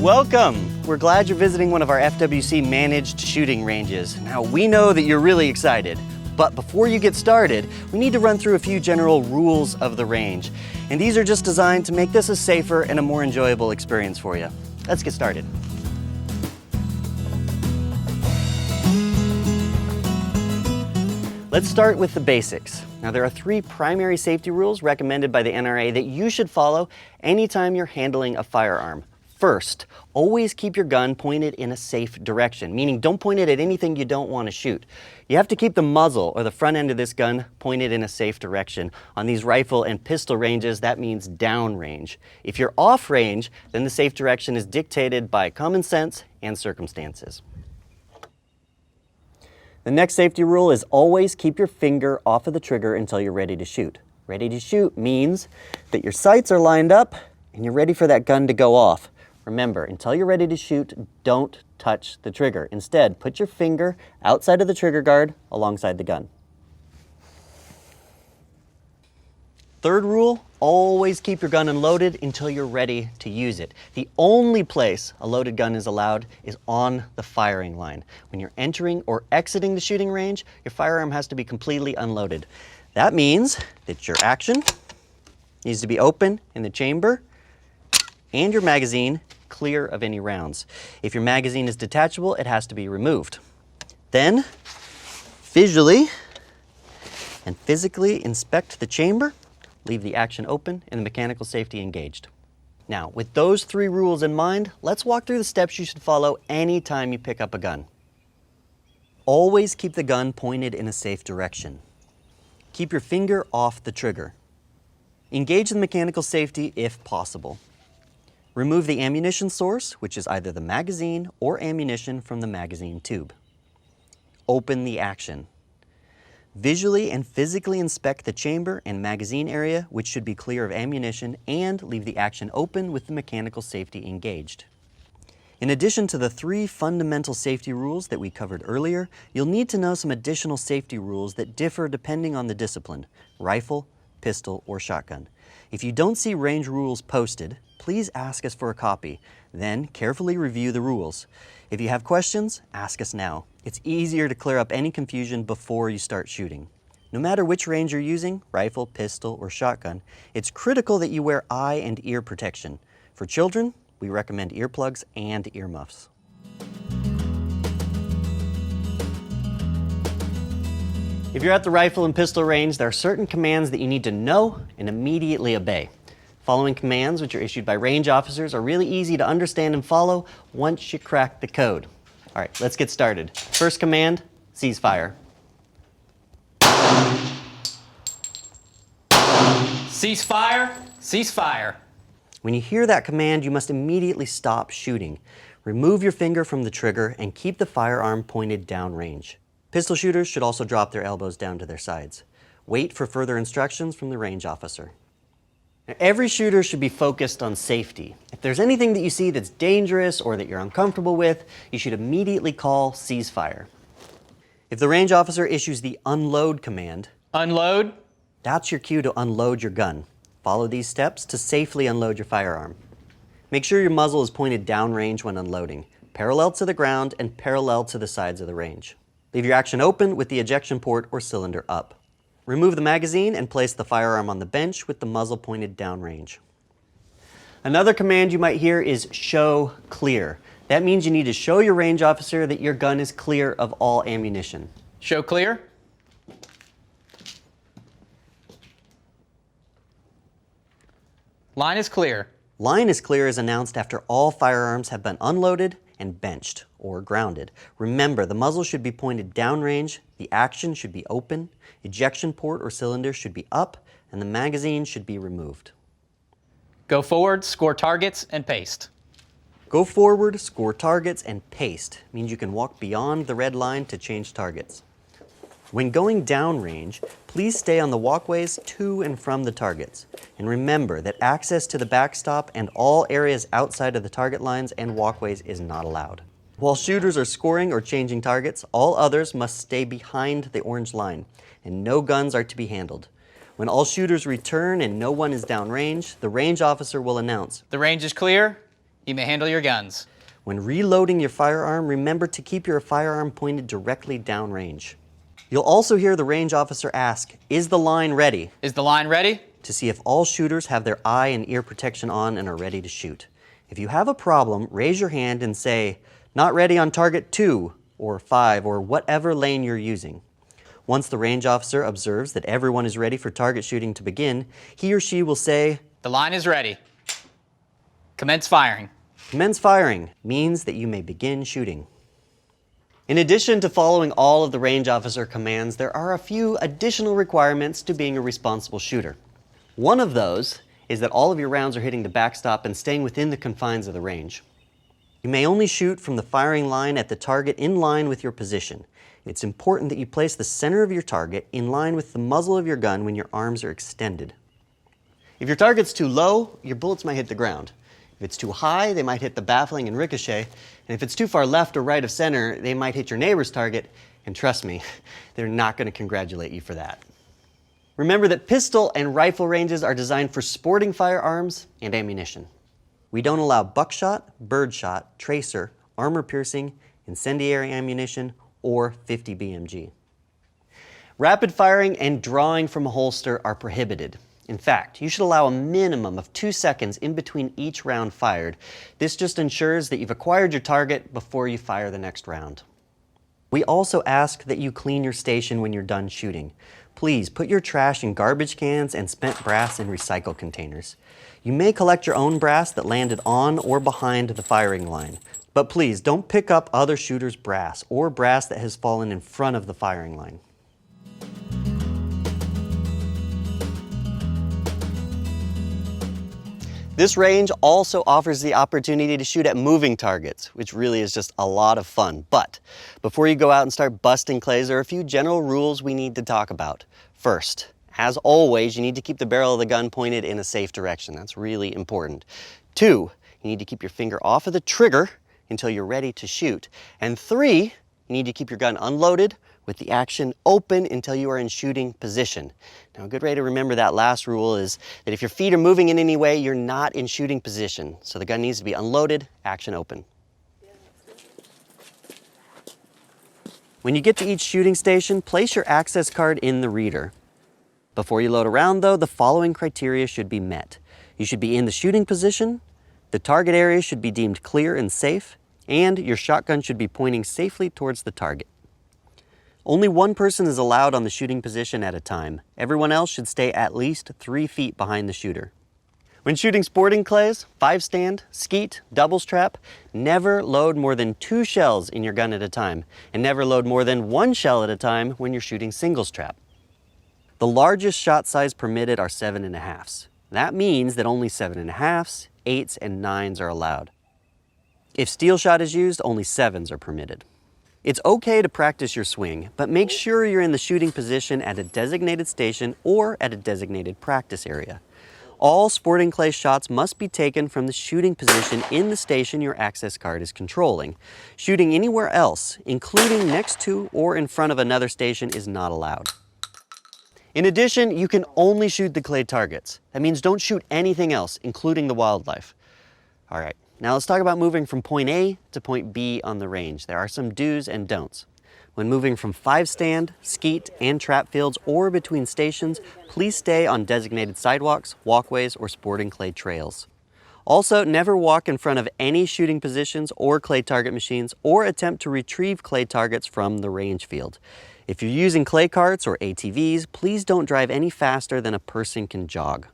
Welcome! We're glad you're visiting one of our FWC managed shooting ranges. Now, we know that you're really excited, but before you get started, we need to run through a few general rules of the range. And these are just designed to make this a safer and a more enjoyable experience for you. Let's get started. Let's start with the basics. Now, there are 3 primary safety rules recommended by the NRA that you should follow anytime you're handling a firearm. First, always keep your gun pointed in a safe direction, meaning don't point it at anything you don't want to shoot. You have to keep the muzzle or the front end of this gun pointed in a safe direction. On these rifle and pistol ranges, that means downrange. If you're off range, then the safe direction is dictated by common sense and circumstances. The next safety rule is always keep your finger off of the trigger until you're ready to shoot. Ready to shoot means that your sights are lined up and you're ready for that gun to go off. Remember, until you're ready to shoot, don't touch the trigger. Instead, put your finger outside of the trigger guard alongside the gun. Third rule, always keep your gun unloaded until you're ready to use it. The only place a loaded gun is allowed is on the firing line. When you're entering or exiting the shooting range, your firearm has to be completely unloaded. That means that your action needs to be open in the chamber and your magazine clear of any rounds. If your magazine is detachable, it has to be removed. Then, visually and physically inspect the chamber. Leave the action open and the mechanical safety engaged. Now, with those 3 rules in mind, let's walk through the steps you should follow anytime you pick up a gun. Always keep the gun pointed in a safe direction. Keep your finger off the trigger. Engage the mechanical safety if possible. Remove the ammunition source, which is either the magazine or ammunition from the magazine tube. Open the action. Visually and physically inspect the chamber and magazine area, which should be clear of ammunition, and leave the action open with the mechanical safety engaged. In addition to the 3 fundamental safety rules that we covered earlier, you'll need to know some additional safety rules that differ depending on the discipline: rifle, pistol, or shotgun. If you don't see range rules posted, please ask us for a copy. Then carefully review the rules. If you have questions, ask us now. It's easier to clear up any confusion before you start shooting. No matter which range you're using, rifle, pistol, or shotgun, it's critical that you wear eye and ear protection. For children, we recommend earplugs and earmuffs. If you're at the rifle and pistol range, there are certain commands that you need to know and immediately obey. Following commands, which are issued by range officers, are really easy to understand and follow once you crack the code. All right, let's get started. First command, cease fire. Cease fire, cease fire. When you hear that command, you must immediately stop shooting. Remove your finger from the trigger and keep the firearm pointed downrange. Pistol shooters should also drop their elbows down to their sides. Wait for further instructions from the range officer. Now, every shooter should be focused on safety. If there's anything that you see that's dangerous or that you're uncomfortable with, you should immediately call cease fire. If the range officer issues the unload command, Unload. that's your cue to unload your gun. Follow these steps to safely unload your firearm. Make sure your muzzle is pointed downrange when unloading, parallel to the ground and parallel to the sides of the range. Leave your action open with the ejection port or cylinder up. Remove the magazine and place the firearm on the bench with the muzzle pointed downrange. Another command you might hear is show clear. That means you need to show your range officer that your gun is clear of all ammunition. Show clear. Line is clear. Line is clear is announced after all firearms have been unloaded and benched or grounded. Remember, the muzzle should be pointed downrange, the action should be open, ejection port or cylinder should be up, and the magazine should be removed. Go forward, score targets, and paste. Go forward, score targets, and paste means you can walk beyond the red line to change targets. When going downrange, please stay on the walkways to and from the targets. And remember that access to the backstop and all areas outside of the target lines and walkways is not allowed. While shooters are scoring or changing targets, all others must stay behind the orange line, and no guns are to be handled. When all shooters return and no one is downrange, the range officer will announce, The range is clear. You may handle your guns. When reloading your firearm, remember to keep your firearm pointed directly downrange. You'll also hear the range officer ask, "Is the line ready?" Is the line ready? to see if all shooters have their eye and ear protection on and are ready to shoot. If you have a problem, raise your hand and say, "Not ready on target 2 or 5 or whatever lane you're using." Once the range officer observes that everyone is ready for target shooting to begin, he or she will say, The line is ready. Commence firing. "Commence firing" means that you may begin shooting. In addition to following all of the range officer commands, there are a few additional requirements to being a responsible shooter. One of those is that all of your rounds are hitting the backstop and staying within the confines of the range. You may only shoot from the firing line at the target in line with your position. It's important that you place the center of your target in line with the muzzle of your gun when your arms are extended. If your target's too low, your bullets might hit the ground. If it's too high, they might hit the baffling and ricochet. And if it's too far left or right of center, they might hit your neighbor's target. And trust me, they're not going to congratulate you for that. Remember that pistol and rifle ranges are designed for sporting firearms and ammunition. We don't allow buckshot, birdshot, tracer, armor-piercing, incendiary ammunition, or 50 BMG. Rapid firing and drawing from a holster are prohibited. In fact, you should allow a minimum of 2 seconds in between each round fired. This just ensures that you've acquired your target before you fire the next round. We also ask that you clean your station when you're done shooting. Please put your trash in garbage cans and spent brass in recycle containers. You may collect your own brass that landed on or behind the firing line, but please don't pick up other shooters' brass or brass that has fallen in front of the firing line. This range also offers the opportunity to shoot at moving targets, which really is just a lot of fun. But before you go out and start busting clays, there are a few general rules we need to talk about. First, as always, you need to keep the barrel of the gun pointed in a safe direction. That's really important. 2, you need to keep your finger off of the trigger until you're ready to shoot. And 3, you need to keep your gun unloaded with the action open until you are in shooting position. Now, a good way to remember that last rule is that if your feet are moving in any way, you're not in shooting position. So the gun needs to be unloaded, action open. When you get to each shooting station, place your access card in the reader. Before you load a round, though, the following criteria should be met. You should be in the shooting position, the target area should be deemed clear and safe, and your shotgun should be pointing safely towards the target. Only one person is allowed on the shooting position at a time. Everyone else should stay at least 3 feet behind the shooter. When shooting sporting clays, 5-stand, skeet, doubles trap, never load more than 2 shells in your gun at a time, and never load more than 1 shell at a time when you're shooting singles trap. The largest shot size permitted are 7.5s. That means that only 7.5s, 8s, and 9s are allowed. If steel shot is used, only 7s are permitted. It's okay to practice your swing, but make sure you're in the shooting position at a designated station or at a designated practice area. All sporting clay shots must be taken from the shooting position in the station your access card is controlling. Shooting anywhere else, including next to or in front of another station, is not allowed. In addition, you can only shoot the clay targets. That means don't shoot anything else, including the wildlife. All right. Now let's talk about moving from point A to point B on the range. There are some do's and don'ts. When moving from 5-stand, skeet, and trap fields or between stations, please stay on designated sidewalks, walkways, or sporting clay trails. Also, never walk in front of any shooting positions or clay target machines or attempt to retrieve clay targets from the range field. If you're using clay carts or ATVs, please don't drive any faster than a person can jog.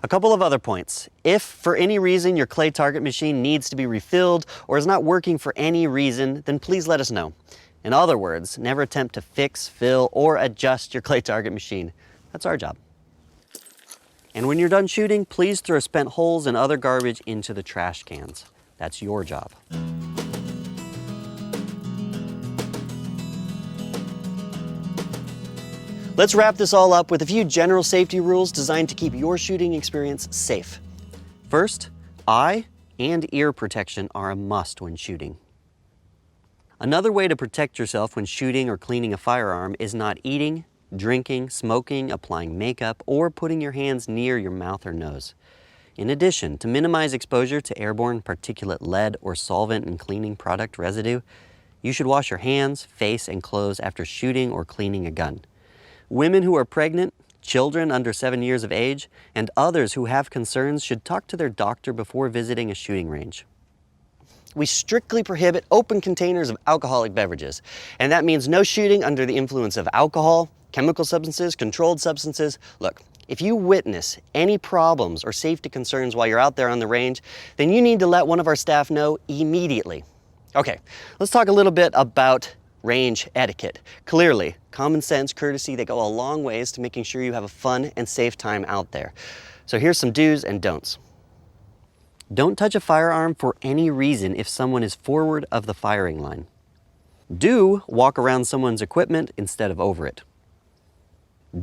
A couple of other points. If for any reason your clay target machine needs to be refilled or is not working for any reason, then please let us know. In other words, never attempt to fix, fill, or adjust your clay target machine. That's our job. And when you're done shooting, please throw spent holes and other garbage into the trash cans. That's your job. Let's wrap this all up with a few general safety rules designed to keep your shooting experience safe. First, eye and ear protection are a must when shooting. Another way to protect yourself when shooting or cleaning a firearm is not eating, drinking, smoking, applying makeup, or putting your hands near your mouth or nose. In addition, to minimize exposure to airborne particulate lead or solvent and cleaning product residue, you should wash your hands, face, and clothes after shooting or cleaning a gun. Women who are pregnant, children under 7 years of age, and others who have concerns should talk to their doctor before visiting a shooting range. We strictly prohibit open containers of alcoholic beverages, and that means no shooting under the influence of alcohol, chemical substances, controlled substances. Look, if you witness any problems or safety concerns while you're out there on the range, then you need to let one of our staff know immediately. Okay, let's talk a little bit about range etiquette. Clearly, common sense, courtesy, they go a long ways to making sure you have a fun and safe time out there. So here's some do's and don'ts. Don't touch a firearm for any reason if someone is forward of the firing line. Do walk around someone's equipment instead of over it.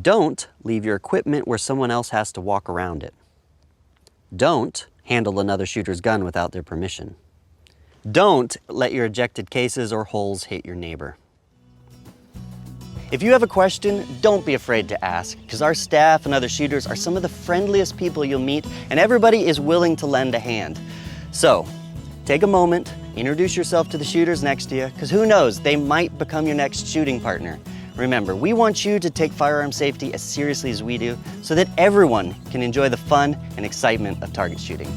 Don't leave your equipment where someone else has to walk around it. Don't handle another shooter's gun without their permission. Don't let your ejected cases or holes hit your neighbor. If you have a question, don't be afraid to ask, because our staff and other shooters are some of the friendliest people you'll meet, and everybody is willing to lend a hand. So, take a moment, introduce yourself to the shooters next to you, because who knows, they might become your next shooting partner. Remember, we want you to take firearm safety as seriously as we do, so that everyone can enjoy the fun and excitement of target shooting.